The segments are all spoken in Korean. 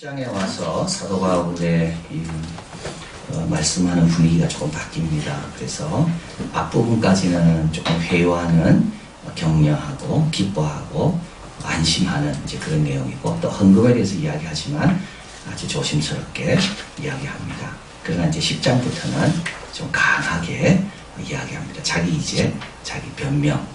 10장에 와서 사도 바울의 말씀하는 분위기가 조금 바뀝니다. 그래서 앞부분까지는 조금 회유하는, 격려하고 기뻐하고 안심하는 이제 그런 내용이고, 또 헌금에 대해서 이야기하지만 아주 조심스럽게 이야기합니다. 그러나 이제 10장부터는 좀 강하게 이야기합니다. 자기 이제 자기 변명,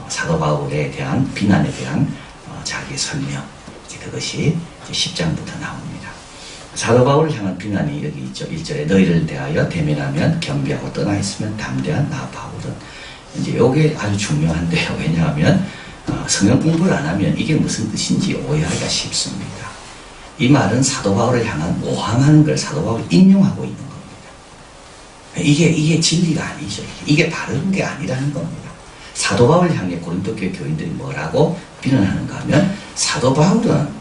사도 바울에 대한 비난에 대한 자기 설명, 이제 그것이 이제 10장부터 나옵니다. 사도 바울을 향한 비난이 여기 있죠. 1절에 너희를 대하여 대면하면 겸비하고 떠나 있으면 담대한 나 바울은, 이제 요게 아주 중요한데요. 왜냐하면 성경 공부를 안 하면 이게 무슨 뜻인지 오해하기가 쉽습니다. 이 말은 사도 바울을 향한 모함하는 걸 사도 바울이 인용하고 있는 겁니다. 이게 진리가 아니죠. 이게 바른 게 아니라는 겁니다. 사도 바울을 향해 고린도 교회 교인들이 뭐라고 비난하는가 하면, 사도 바울은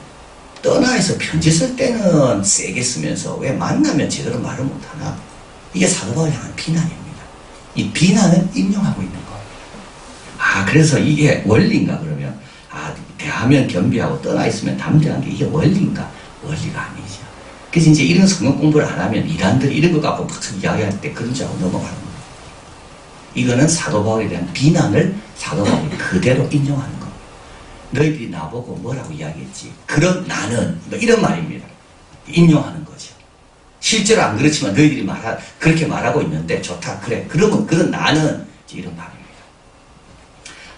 떠나서 편지 쓸 때는 세게 쓰면서 왜 만나면 제대로 말을 못하나? 이게 사도 바울을 향한 비난입니다. 이 비난은 인용하고 있는 거예요. 그래서 이게 원리인가 그러면, 대하면 겸비하고 떠나 있으면 담대한 게 이게 원리인가? 원리가 아니죠. 그래서 이제 이런 성경 공부를 안 하면 이단들이 이런 것 갖고 막 이야기할 때 그런 줄 알고 넘어가는 거예요. 이거는 사도 바울에 대한 비난을 사도 바울이 그대로 인용하는 겁니다. 너희들이 나보고 뭐라고 이야기했지? 그런 나는, 뭐 이런 말입니다. 인용하는 거죠. 실제로 안 그렇지만 너희들이 그렇게 말하고 있는데 좋다. 그래. 그러면 그런 나는 이런 말입니다.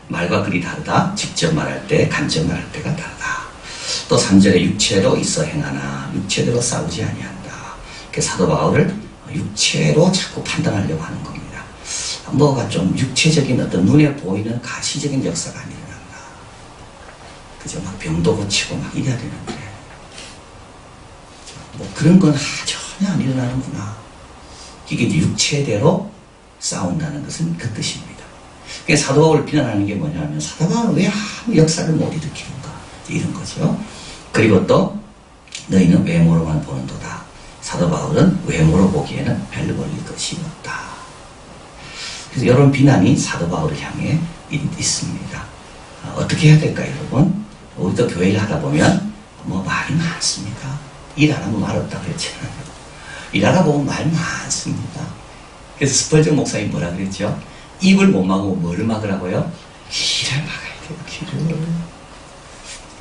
말과 글이 다르다. 직접 말할 때, 간접 말할 때가 다르다. 또 3절에 육체로 있어 행하나 육체대로 싸우지 아니한다. 사도 바울을 육체로 자꾸 판단하려고 하는 겁니다. 뭐가 좀 육체적인 어떤 눈에 보이는 가시적인 역사가 안 일어난다. 그죠? 막 병도 고치고 막 이래야 되는데, 뭐 그런 건 전혀 안 일어나는구나. 이게 이제 육체대로 싸운다는 것은 그 뜻입니다. 그러니까 사도 바울을 비난하는 게 뭐냐면, 사도 바울은 왜 아무 역사를 못 일으키는가? 이런 거죠. 그리고 또 너희는 외모로만 보는도다. 사도 바울은 외모로 보기에는 별로 걸릴 것이 없다. 그래서 이런 비난이 사도 바울을 향해 있습니다. 어떻게 해야 될까요, 여러분? 우리도 교회 일 하다 보면 뭐 말이 많습니다. 일 안 하면 말 없다고 그랬잖아요. 일하다 보면 말 많습니다. 그래서 스펄전 목사님 뭐라 그랬죠? 입을 못 막고 뭐를 막으라고요? 귀를 막아야 돼요, 귀를.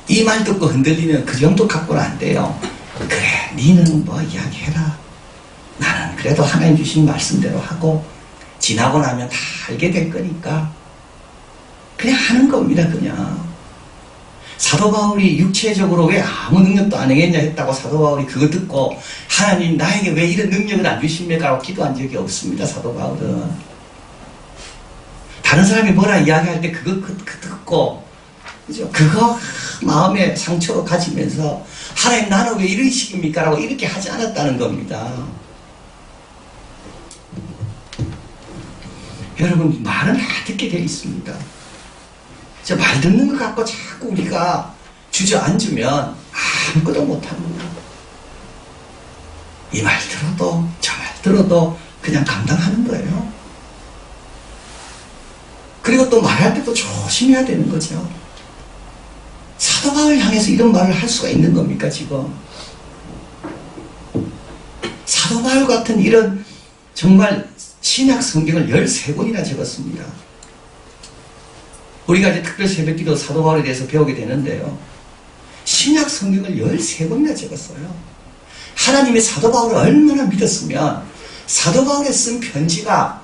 이 말 듣고 흔들리면 그 정도 갖고는 안 돼요. 그래, 니는 뭐 이야기해라. 나는 그래도 하나님 주신 말씀대로 하고, 지나고 나면 다 알게 될 거니까 그냥 하는 겁니다. 그냥 사도 바울이 육체적으로 왜 아무 능력도 안 하겠냐 했다고 사도 바울이 그거 듣고 하나님 나에게 왜 이런 능력을 안 주십니까? 라고 기도한 적이 없습니다. 사도 바울은 다른 사람이 뭐라 이야기할 때 그거 듣고, 그죠? 그거 마음에 상처로 가지면서 하나님 나는 왜 이런 식입니까? 라고 이렇게 하지 않았다는 겁니다. 여러분, 말은 다 듣게 되어 있습니다. 저 말 듣는 것 갖고 자꾸 우리가 주저앉으면 아무것도 못합니다. 이 말 들어도 저 말 들어도 그냥 감당하는 거예요. 그리고 또 말할 때도 조심해야 되는 거죠. 사도 바울을 향해서 이런 말을 할 수가 있는 겁니까, 지금? 사도 바울 같은 이런 정말 신약 성경을 13권이나 적었습니다. 우리가 이제 특별 새벽기도 사도 바울에 대해서 배우게 되는데요. 신약 성경을 13권이나 적었어요. 하나님이 사도 바울을 얼마나 믿었으면 사도 바울에 쓴 편지가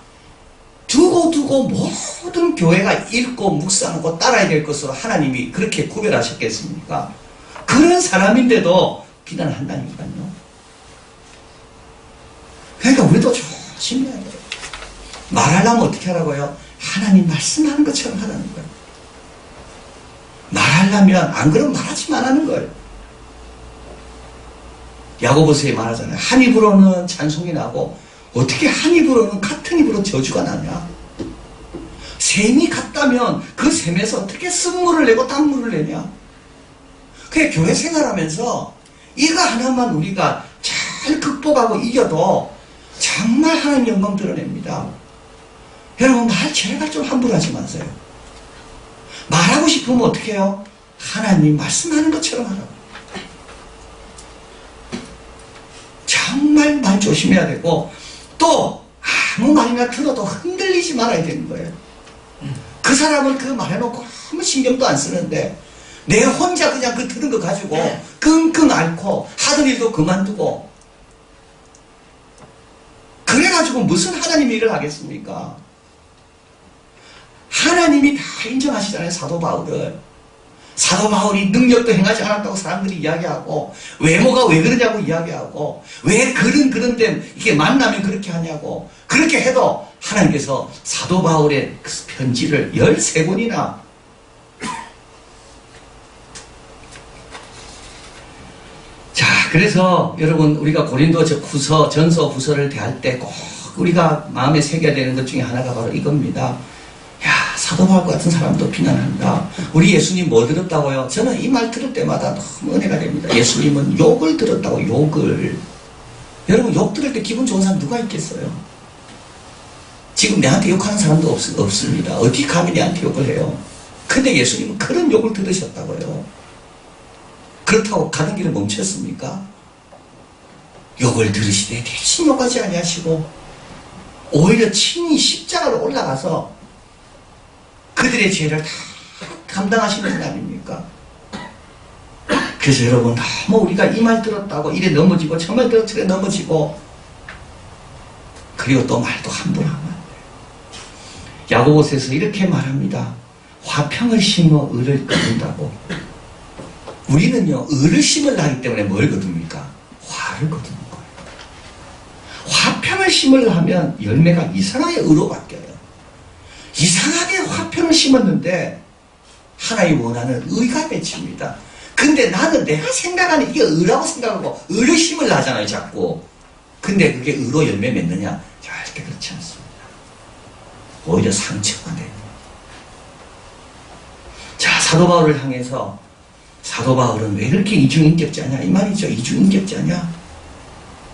두고 모든 교회가 읽고 묵상하고 따라야 될 것으로 하나님이 그렇게 구별하셨겠습니까? 그런 사람인데도 비난을 한다니까요. 그러니까 우리도 조심해야 돼요. 말하려면 어떻게 하라고요? 하나님 말씀하는 것처럼 하라는 거예요. 말하려면 안 그러면 말하지 말라는 거예요. 야고보서에 말하잖아요. 한 입으로는 찬송이 나고 어떻게 한 입으로는 같은 입으로 저주가 나냐? 샘이 같다면 그 샘에서 어떻게 쓴물을 내고 땀물을 내냐? 그게 교회 생활하면서 이거 하나만 우리가 잘 극복하고 이겨도 정말 하나님 영광 드러냅니다. 여러분, 말 제발 좀 함부로 하지 마세요. 말하고 싶으면 어떻게 해요? 하나님 말씀하는 것처럼 하라고. 정말 말 조심해야 되고, 또 아무 말이나 들어도 흔들리지 말아야 되는 거예요. 그 사람은 그 말해놓고 아무 신경도 안 쓰는데 내 혼자 그냥 그 들은 거 가지고 끙끙 앓고 하던 일도 그만두고, 그래가지고 무슨 하나님 일을 하겠습니까? 하나님이 다 인정하시잖아요. 사도 바울을. 사도 바울이 능력도 행하지 않았다고 사람들이 이야기하고, 외모가 왜 그러냐고 이야기하고, 왜 그런데 이게 만나면 그렇게 하냐고. 그렇게 해도 하나님께서 사도 바울의 그 편지를 13권이나 자, 그래서 여러분, 우리가 고린도 후서, 전서, 후서를 대할 때 꼭 우리가 마음에 새겨야 되는 것 중에 하나가 바로 이겁니다. 야, 사도 바울 같은 사람도 비난한다. 우리 예수님 뭐 들었다고요? 저는 이 말 들을 때마다 너무 은혜가 됩니다. 예수님은 욕을 들었다고, 욕을. 여러분, 욕 들을 때 기분 좋은 사람 누가 있겠어요? 지금 내한테 욕하는 사람도 없습니다. 어디 감히 내한테 욕을 해요? 근데 예수님은 그런 욕을 들으셨다고요. 그렇다고 가는 길을 멈췄습니까? 욕을 들으시되 대신 욕하지 아니하시고 오히려 친히 십자가로 올라가서 그들의 죄를 다 감당하시는 것 아닙니까? 그래서 여러분, 너무 우리가 이 말 들었다고 이래 넘어지고 저 말 들었 저래 넘어지고, 그리고 또 말도 함부로 하면 안 돼요. 야고보서에서 이렇게 말합니다. 화평을 심어 의를 거둔다고. 우리는요, 의를 심으려 하기 때문에 뭘 거둡니까? 화를 거두는 거예요. 화평을 심으려 하면 열매가 이상하게 의로 바뀌어요. 이상하게 화평을 심었는데 하나님 원하는 의가 맺힙니다. 근데 나는 내가 생각하는 이게 의라고 생각하고 의를 심으려 하잖아요, 자꾸. 근데 그게 의로 열매 맺느냐? 절대 그렇지 않습니다. 오히려 상처가 돼요. 자, 사도 바울을 향해서 사도 바울은 왜 그렇게 이중인격자냐? 이 말이죠. 이중인격자냐?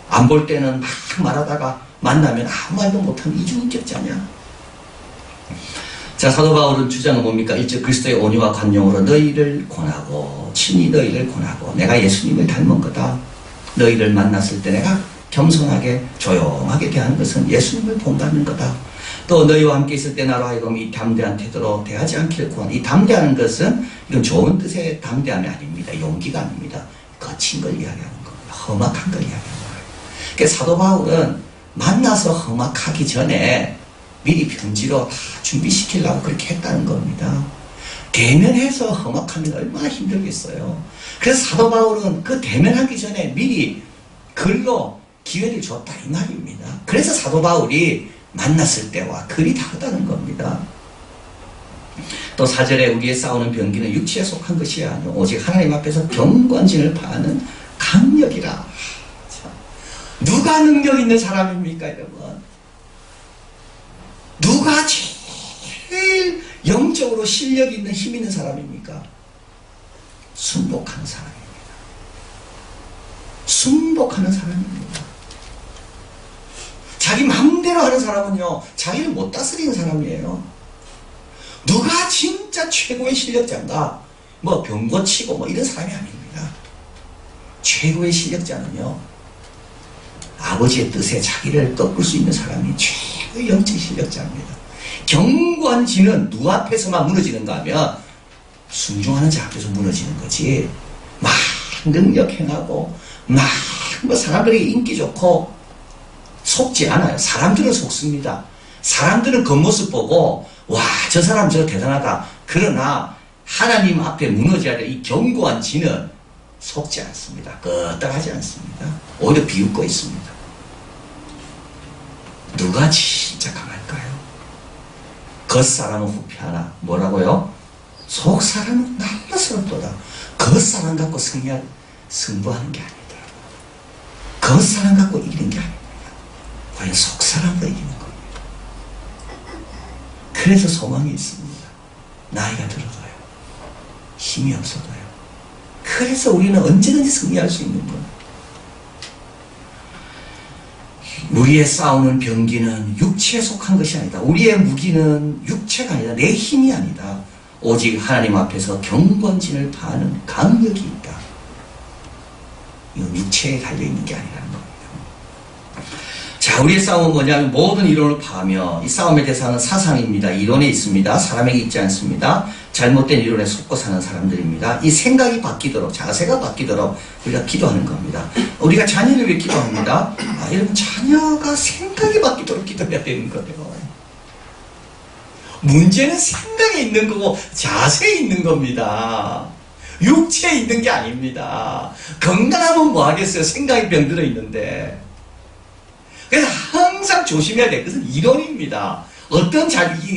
안 볼 때는 막 말하다가 만나면 아무 말도 못하는 이중인격자냐? 자, 사도 바울은 주장은 뭡니까? 일찍 그리스도의 온유와 관용으로 너희를 권하고, 친히 너희를 권하고, 내가 예수님을 닮은 거다. 너희를 만났을 때 내가 겸손하게 조용하게 대하는 것은 예수님을 본받는 거다. 또 너희와 함께 있을 때 나로 하여금 이 담대한 태도로 대하지 않기를 구하는, 이 담대하는 것은 이건 좋은 뜻의 담대함이 아닙니다. 용기가 아닙니다. 거친 걸 이야기하는 겁니다. 험악한 걸 이야기하는 거예요. 그러니까 사도 바울은 만나서 험악하기 전에 미리 편지로 다 준비시키려고 그렇게 했다는 겁니다. 대면해서 험악하면 얼마나 힘들겠어요. 그래서 사도 바울은 그 대면하기 전에 미리 글로 기회를 줬다 이 말입니다. 그래서 사도 바울이 만났을 때와 글이 다르다는 겁니다. 또 4절에 우리의 싸우는 병기는 육체에 속한 것이 아니오 오직 하나님 앞에서 경건진을 파하는 강력이라. 자, 누가 능력 있는 사람입니까, 여러분? 누가 제일 영적으로 실력 있는 힘 있는 사람입니까? 순복하는 사람입니다. 순복하는 사람입니다. 자기 마음대로 하는 사람은요, 자기를 못 다스리는 사람이에요. 누가 진짜 최고의 실력자인가? 뭐 병 고치고 뭐 이런 사람이 아닙니다. 최고의 실력자는요, 아버지의 뜻에 자기를 꺾을 수 있는 사람이 최고의 영적 실력자입니다. 경건지는 누구 앞에서만 무너지는가 하면 순종하는 자 앞에서 무너지는 거지. 막 능력 행하고 막 뭐 사람들에게 인기 좋고 속지 않아요. 사람들은 속습니다. 사람들은 겉모습 보고 와, 저 사람 저 대단하다. 그러나 하나님 앞에 무너져야 될 이 견고한 지는 속지 않습니다. 끄떡하지 않습니다. 오히려 비웃고 있습니다. 누가 진짜 강할까요? 겉사람은 후피하나 뭐라고요? 속사람은 날라스럽도다. 겉사람 갖고 승부하는 게 아니더라고요. 겉사람 갖고 이기는 게 아닙니다. 과연 속사람으로 이기는 겁니다. 그래서 소망이 있습니다. 나이가 들어도요. 힘이 없어도요. 그래서 우리는 언제든지 승리할 수 있는 것. 우리의 싸우는 병기는 육체에 속한 것이 아니다. 우리의 무기는 육체가 아니다. 내 힘이 아니다. 오직 하나님 앞에서 경건진을 파하는 강력이 있다. 이건 육체에 달려있는 게 아니라는 겁니다. 자, 우리의 싸움은 뭐냐면 모든 이론을 파하며 이 싸움의 대상은 사상입니다. 이론에 있습니다. 사람에게 있지 않습니다. 잘못된 이론에 속고 사는 사람들입니다. 이 생각이 바뀌도록, 자세가 바뀌도록 우리가 기도하는 겁니다. 우리가 자녀를 위해 기도합니다. 여러분, 자녀가 생각이 바뀌도록 기도해야 되는 거예요. 문제는 생각에 있는 거고 자세에 있는 겁니다. 육체에 있는 게 아닙니다. 건강하면 뭐 하겠어요? 생각이 병들어 있는데. 그래서 항상 조심해야 될 것은 이론입니다. 어떤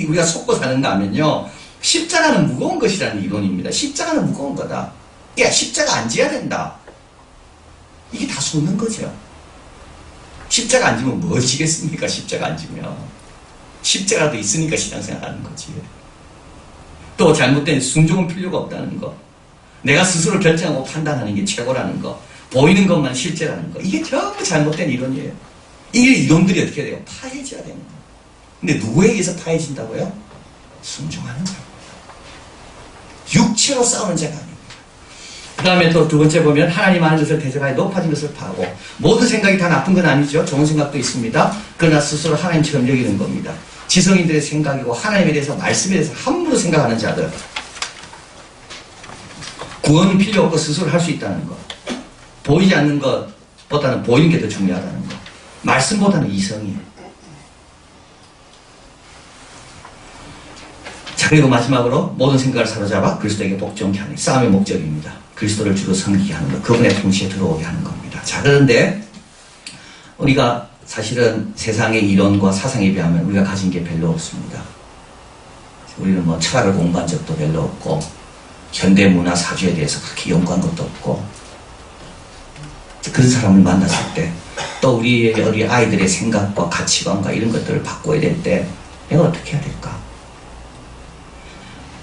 우리가 속고 사는가 하면요, 십자가는 무거운 것이라는 이론입니다. 십자가는 무거운 거다. 야, 십자가 안 지어야 된다. 이게 다 속는 거죠. 십자가 안 지면 뭐 지겠습니까? 십자가 안 지면. 십자가도 있으니까 신앙생활하는 거지. 또 잘못된 순종은 필요가 없다는 거. 내가 스스로 결정하고 판단하는 게 최고라는 거. 보이는 것만 실제라는 거. 이게 전부 잘못된 이론이에요. 이 이론들이 어떻게 돼요? 파해져야 되는 거예요. 근데 누구에 의해서 파해진다고요? 순종하는 자입니다. 육체로 싸우는 자가 아닙니다. 그 다음에 또 두 번째 보면 하나님 아는 것을 대적하여 높아진 것을 파하고, 모든 생각이 다 나쁜 건 아니죠. 좋은 생각도 있습니다. 그러나 스스로 하나님처럼 여기는 겁니다. 지성인들의 생각이고 하나님에 대해서, 말씀에 대해서 함부로 생각하는 자들. 구원이 필요 없고 스스로 할 수 있다는 것. 보이지 않는 것보다는 보이는 게 더 중요하다는 것. 말씀보다는 이성이에요. 자, 그리고 마지막으로 모든 생각을 사로잡아 그리스도에게 복종케 하는 싸움의 목적입니다. 그리스도를 주로 섬기게 하는 것, 그분의 통치에 들어오게 하는 겁니다. 자, 그런데 우리가 사실은 세상의 이론과 사상에 비하면 우리가 가진 게 별로 없습니다. 우리는 뭐 철학을 공부한 적도 별로 없고, 현대 문화 사주에 대해서 그렇게 연구한 것도 없고, 그런 사람을 만났을 때 또 우리 아이들의 생각과 가치관과 이런 것들을 바꿔야 될 때 내가 어떻게 해야 될까?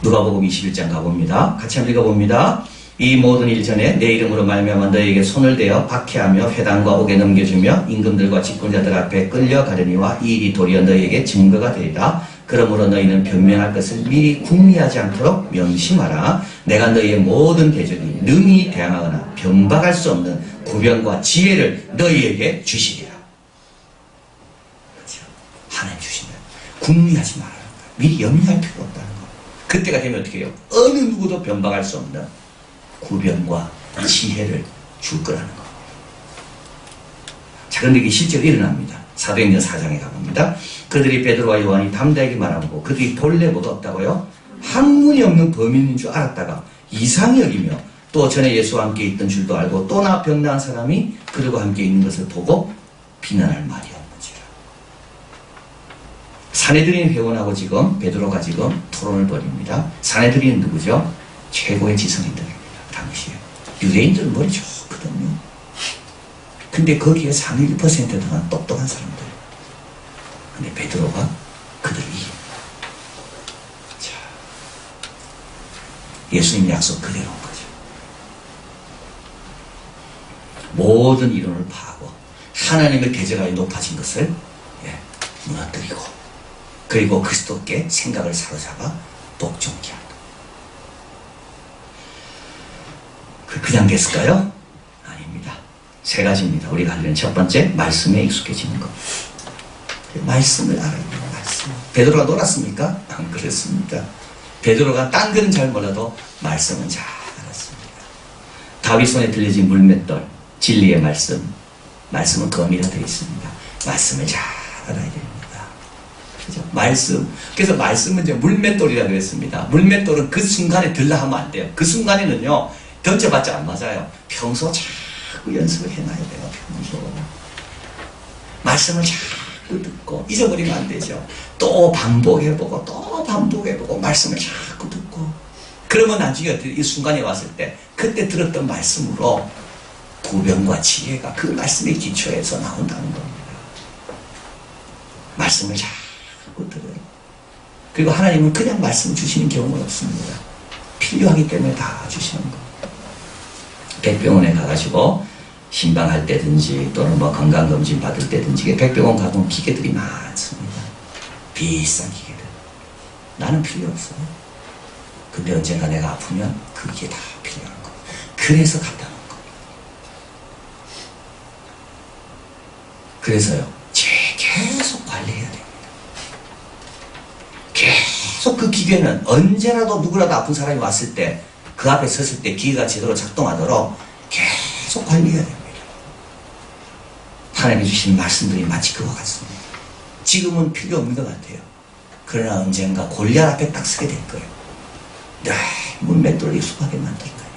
누가복음 21장 가봅니다. 같이 한번 읽어봅니다. 이 모든 일 전에 내 이름으로 말미암아 너희에게 손을 대어 박해하며 회당과 옥에 넘겨주며 임금들과 집권자들 앞에 끌려가려니와 이 일이 도리어 너희에게 증거가 되리라. 그러므로 너희는 변명할 것을 미리 궁리하지 않도록 명심하라. 내가 너희의 모든 대적이 능히 대항하거나 변박할 수 없는 구변과 지혜를 너희에게 주시리라. 그렇죠? 하나님 주시면 궁리하지 말아라. 미리 염려할 필요 없다는 거. 그때가 되면 어떻게 해요? 어느 누구도 변박할 수 없는 구변과 지혜를 줄 거라는 거. 자, 그런데 이게 실제로 일어납니다. 사도행전 4장에 가봅니다. 그들이 베드로와 요한이 담대하게 말하고 그들이 본래 못 없다고요? 학문이 없는 범인인 줄 알았다가 이상히 여기며 또 전에 예수와 함께 있던 줄도 알고 또 나 병나은 사람이 그들과 함께 있는 것을 보고 비난할 말이 없는지라. 사내들인 회원하고 지금 베드로가 지금 토론을 벌입니다. 사내들인 누구죠? 최고의 지성인들입니다. 당시에 유대인들은 머리 좋거든요. 근데 거기에 상위 1%가 똑똑한 사람들. 근데 베드로가 그들을 이깁니다. 자, 예수님 약속 그대로 온 거죠. 모든 이론을 파하고 하나님의 대적하여 높아진 것을 무너뜨리고, 그리고 그리스도께 생각을 사로잡아 복종케 한다. 그냥 됐을까요? 아닙니다. 세 가지입니다. 우리가 하려는 첫 번째, 말씀에 익숙해지는 것. 말씀을 알아야 돼요. 말씀. 베드로가 놀았습니까? 안 그랬습니다. 베드로가 딴 거는 잘 몰라도 말씀은 잘 알았습니다. 다윗 손에 들려진 물맷돌, 진리의 말씀. 말씀은 검이라 되어 있습니다. 말씀을 잘 알아야 됩니다. 그죠? 말씀. 그래서 말씀은 이제 물맷돌이라고 했습니다. 물맷돌은 그 순간에 들라 하면 안 돼요. 그 순간에는요, 던져봤자 안 맞아요. 평소 자꾸 연습을 해놔야 돼요. 평소. 말씀을 자꾸 듣고 잊어버리면 안 되죠. 또 반복해보고 또 반복해보고 말씀을 자꾸 듣고, 그러면 나중에 이 순간에 왔을 때 그때 들었던 말씀으로 구변과 지혜가 그 말씀의 기초에서 나온다는 겁니다. 말씀을 자꾸 들어요. 그리고 하나님은 그냥 말씀 주시는 경우는 없습니다. 필요하기 때문에 다 주시는 겁니다. 백병원에 가가지고 신방할 때든지 또는 뭐 건강검진 받을 때든지 백병원 가보면 기계들이 많습니다. 비싼 기계들. 나는 필요 없어요. 근데 언젠가 내가 아프면 그게 다 필요한 거. 그래서 갖다 놓은 거. 그래서요, 제일 계속 그 기계는 언제라도 누구라도 아픈 사람이 왔을 때 그 앞에 섰을 때 기계가 제대로 작동하도록 계속 관리해야 됩니다. 하나님이 주신 말씀들이 마치 그와 같습니다. 지금은 필요 없는 것 같아요. 그러나 언젠가 골리앗 앞에 딱 서게 될 거예요. 문 맷돌로 익숙하게 만들 거예요.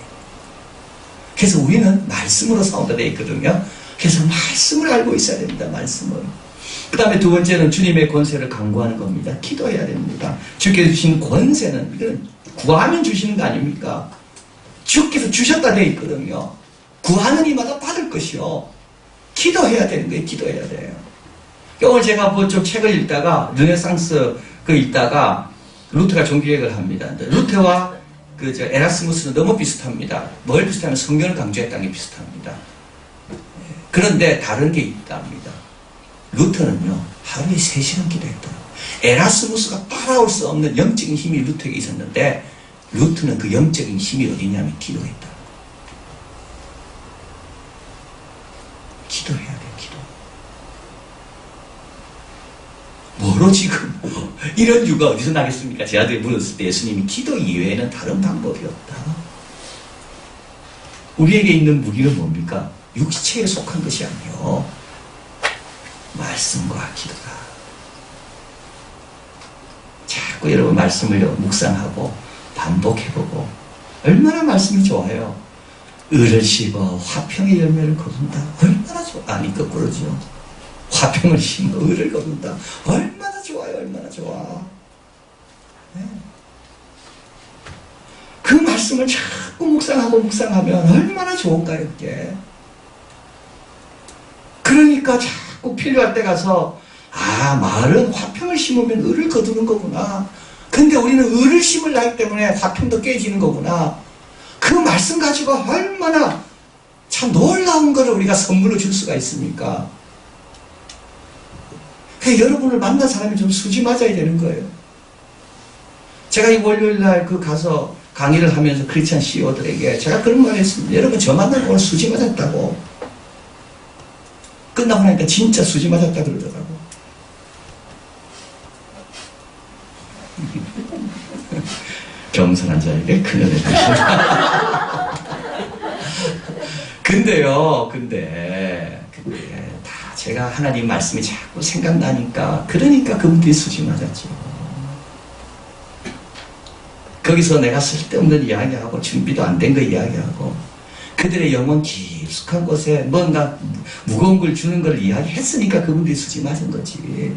그래서 우리는 말씀으로 싸운다 되어 있거든요. 그래서 말씀을 알고 있어야 됩니다. 말씀을. 그 다음에 두 번째는 주님의 권세를 강구하는 겁니다. 기도해야 됩니다. 주께서 주신 권세는 이건 구하면 주시는 거 아닙니까? 주께서 주셨다 되어 있거든요. 구하는 이마다 받을 것이요. 기도해야 되는 거예요. 기도해야 돼요. 오늘 제가 좀 책을 읽다가 르네상스 읽다가 루터가 종교개혁을 합니다. 루터와 에라스무스는 너무 비슷합니다. 뭘 비슷하면 성경을 강조했다는 게 비슷합니다. 그런데 다른 게 있답니다. 루터는요, 하루에 3시간 기도했더라고요. 에라스무스가 따라올 수 없는 영적인 힘이 루터에게 있었는데, 루터는 그 영적인 힘이 어디냐면 기도했다. 기도해야 돼, 기도. 뭐로 지금 이런 유가 어디서 나겠습니까? 제 아들이 물었을 때 예수님이 기도 이외에는 다른 방법이 없다. 우리에게 있는 무기는 뭡니까? 육체에 속한 것이 아니요, 말씀과 기도다. 자꾸 여러분 말씀을 묵상하고 반복해보고, 얼마나 말씀이 좋아요. 을을 심어 화평의 열매를 거둔다. 얼마나 좋아. 아니, 거꾸로죠. 화평을 심어 을을 거둔다. 얼마나 좋아요. 얼마나 좋아. 네. 그 말씀을 자꾸 묵상하면 얼마나 좋은가요, 이게. 그러니까 자꾸 필요할 때 가서, 말은 화평을 심으면 을을 거두는 거구나. 근데 우리는 을을 심으려기 때문에 화평도 깨지는 거구나. 그 말씀 가지고 얼마나 참 놀라운 거를 우리가 선물로 줄 수가 있습니까? 여러분을 만난 사람이 좀 수지 맞아야 되는 거예요. 제가 이 월요일날 가서 강의를 하면서 크리스찬 CEO들에게 제가 그런 말 했습니다. 여러분, 저 만나고 오늘 수지 맞았다고. 끝나고 나니까 진짜 수지 맞았다 그러더라고. 겸손한 자에게 큰일을 주신다. 근데 다 제가 하나님 말씀이 자꾸 생각나니까, 그러니까 그분들이 수지 맞았죠. 거기서 내가 쓸데없는 이야기하고 준비도 안 된 거 이야기하고 그들의 영혼 깊숙한 곳에 뭔가 무거운 걸 주는 걸 이야기했으니까 그분들이 수지 맞은 거지.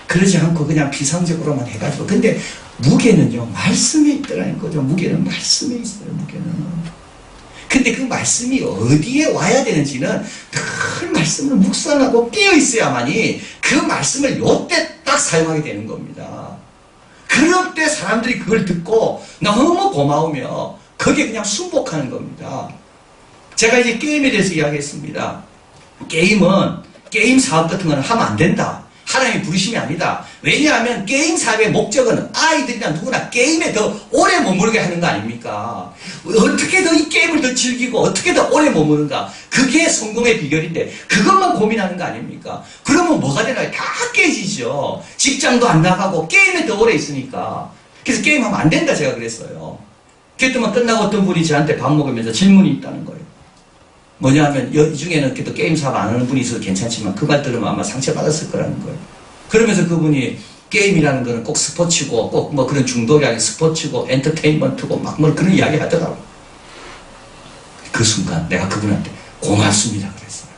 그러지 않고 그냥 비상적으로만 해가지고. 근데 무게는요, 말씀에 있더라는 거죠. 무게는 말씀에 있어요, 무게는. 근데 그 말씀이 어디에 와야 되는지는 늘 말씀을 묵상하고 깨어 있어야만이 그 말씀을 요때 딱 사용하게 되는 겁니다. 그럴 때 사람들이 그걸 듣고 너무 고마우며 거기에 그냥 순복하는 겁니다. 제가 이제 게임에 대해서 이야기했습니다. 게임 사업 같은 거는 하면 안 된다. 하나님이 부르심이 아니다. 왜냐하면 게임 사업의 목적은 아이들이나 누구나 게임에 더 오래 머무르게 하는 거 아닙니까? 어떻게 더 이 게임을 더 즐기고 어떻게 더 오래 머무는가? 그게 성공의 비결인데 그것만 고민하는 거 아닙니까? 그러면 뭐가 되나요? 다 깨지죠. 직장도 안 나가고 게임에 더 오래 있으니까. 그래서 게임하면 안 된다 제가 그랬어요. 그랬더니 끝나고 어떤 분이 저한테 밥 먹으면서 질문이 있다는 거예요. 뭐냐면 이 중에는 또 게임 사업 안 하는 분이 있어도 괜찮지만 그 말 들으면 아마 상처받았을 거라는 거예요. 그러면서 그분이 게임이라는 거는 꼭 스포츠고 꼭 뭐 그런 중독이 아닌 스포츠고 엔터테인먼트고 막 뭐 그런 이야기 하더라고. 그 순간 내가 그분한테 고맙습니다 그랬어요.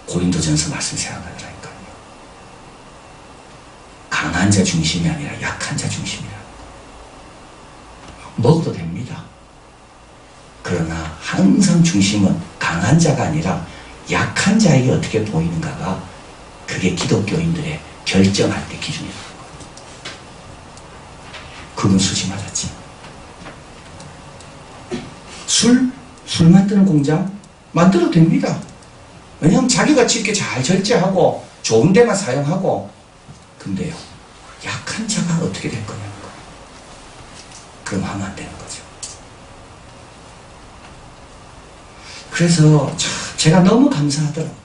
고린도전서 말씀 생각하더라니까요. 강한 자 중심이 아니라 약한 자 중심이라. 먹어도 됩니다. 그러나 항상 중심은 강한 자가 아니라 약한 자에게 어떻게 보이는가가 그게 기독교인들의 결정할 때 기준이라는 거예요. 그건 수지 맞았지. 술 만드는 공장 만들어도 됩니다. 왜냐하면 자기같이 이렇게 잘 절제하고 좋은 데만 사용하고. 근데요, 약한 자가 어떻게 될 거냐는 거예요. 그럼 하면 안 되는 거죠. 그래서 제가 너무 감사하더라고요.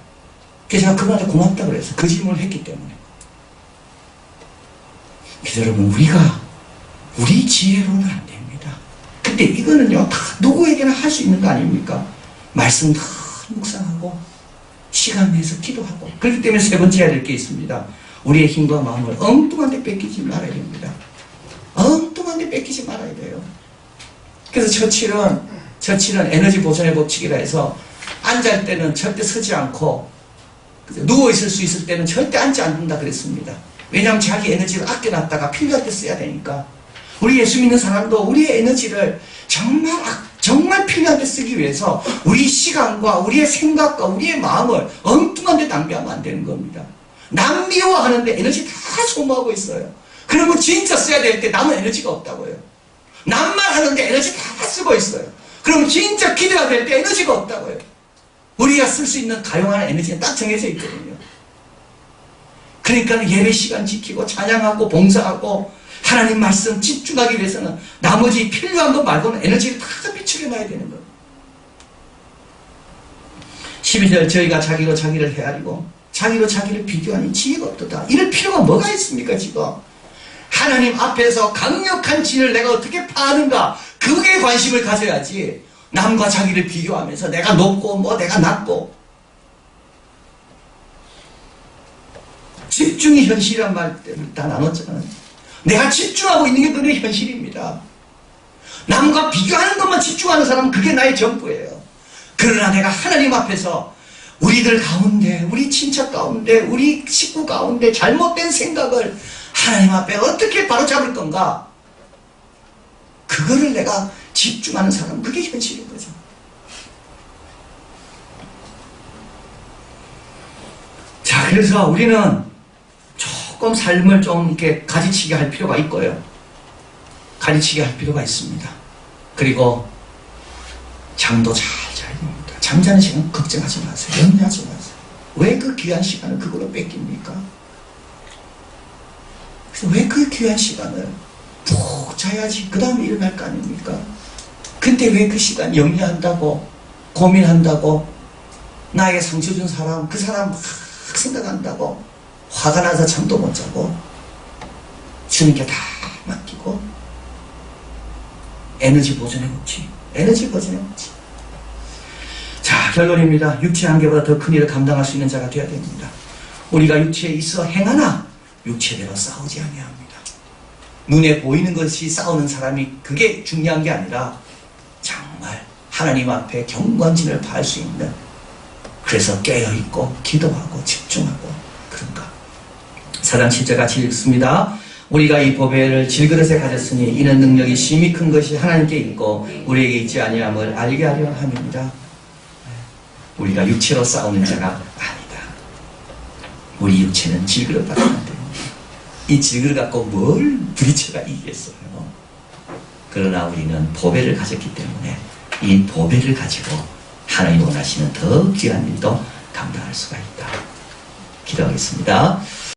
그래서 제가 그분한테 고맙다고 그랬어요. 그 질문을 했기 때문에. 여러분, 우리 지혜로는 안 됩니다. 근데 이거는요, 다 누구에게나 할 수 있는 거 아닙니까? 말씀 다 묵상하고, 시간 내서 기도하고. 그렇기 때문에 세 번째 해야 될 게 있습니다. 우리의 힘과 마음을 엉뚱한 데 뺏기지 말아야 됩니다. 엉뚱한 데 뺏기지 말아야 돼요. 그래서 처칠은 에너지 보존의 법칙이라 해서, 앉을 때는 절대 서지 않고, 누워있을 수 있을 때는 절대 앉지 않는다 그랬습니다. 왜냐하면 자기 에너지를 아껴놨다가 필요할 때 써야 되니까. 우리 예수 믿는 사람도 우리의 에너지를 정말 필요할 때 쓰기 위해서 우리 시간과 우리의 생각과 우리의 마음을 엉뚱한 데 낭비하면 안 되는 겁니다. 남 미워하는데 에너지 다 소모하고 있어요. 그러면 진짜 써야 될 때 남은 에너지가 없다고요. 남만 하는데 에너지 다 쓰고 있어요. 그러면 진짜 기도해야 될 때 에너지가 없다고요. 우리가 쓸 수 있는 가용하는 에너지는 딱 정해져 있거든요. 그러니까 예배 시간 지키고 찬양하고 봉사하고 하나님 말씀 집중하기 위해서는 나머지 필요한 것 말고는 에너지를 다 비축해놔야 되는 거예요. 12절 저희가 자기로 자기를 헤아리고 자기로 자기를 비교하니 지혜가 없도다. 이럴 필요가 뭐가 있습니까 지금? 하나님 앞에서 강력한 진을 내가 어떻게 파하는가, 그게 관심을 가져야지. 남과 자기를 비교하면서 내가 높고 내가 낮고. 집중이 현실이란 말을 다 나눴잖아요. 내가 집중하고 있는 게 그게 현실입니다. 남과 비교하는 것만 집중하는 사람은 그게 나의 전부예요. 그러나 내가 하나님 앞에서 우리들 가운데, 우리 친척 가운데, 우리 식구 가운데 잘못된 생각을 하나님 앞에 어떻게 바로잡을 건가, 그거를 내가 집중하는 사람, 그게 현실인 거죠. 자, 그래서 우리는 조금 삶을 좀 이렇게 가지치게 할 필요가 있고요. 가지치게 할 필요가 있습니다. 그리고 잠도 잘 자야 됩니다. 잠자는 시간 걱정하지 마세요. 염려하지 마세요. 왜 그 귀한 시간을 그걸로 뺏깁니까? 그래서 왜 그 귀한 시간을 푹 자야지 그 다음에 일어날 거 아닙니까? 근데 왜 그 시간 염려한다고, 고민한다고, 나에게 상처 준 사람, 그 사람 막 생각한다고 화가 나서 잠도 못 자고, 주님께 다 맡기고, 에너지 보존의 법칙, 에너지 보존의 법칙. 자, 결론입니다. 육체 한계보다 더 큰 일을 감당할 수 있는 자가 되어야 됩니다. 우리가 육체에 있어 행하나 육체대로 싸우지 아니합니다. 눈에 보이는 것이 싸우는 사람이 그게 중요한 게 아니라 정말 하나님 앞에 경건진을 파할 수 있는, 그래서 깨어있고 기도하고 집중하고 그런가. 4장 7절 같이 읽습니다. 우리가 이 보배를 질그릇에 가졌으니 이는 능력이 심히 큰 것이 하나님께 있고 우리에게 있지 아니함을 알게 하려 함입니다. 우리가 육체로 싸우는 자가 아니다. 우리 육체는 질그릇 받으면 안 됩니다. 이 질그릇 갖고 뭘 부딪혀가 이기겠어요. 그러나 우리는 보배를 가졌기 때문에 이 보배를 가지고 하나님 원하시는 더 귀한 일도 감당할 수가 있다. 기도하겠습니다.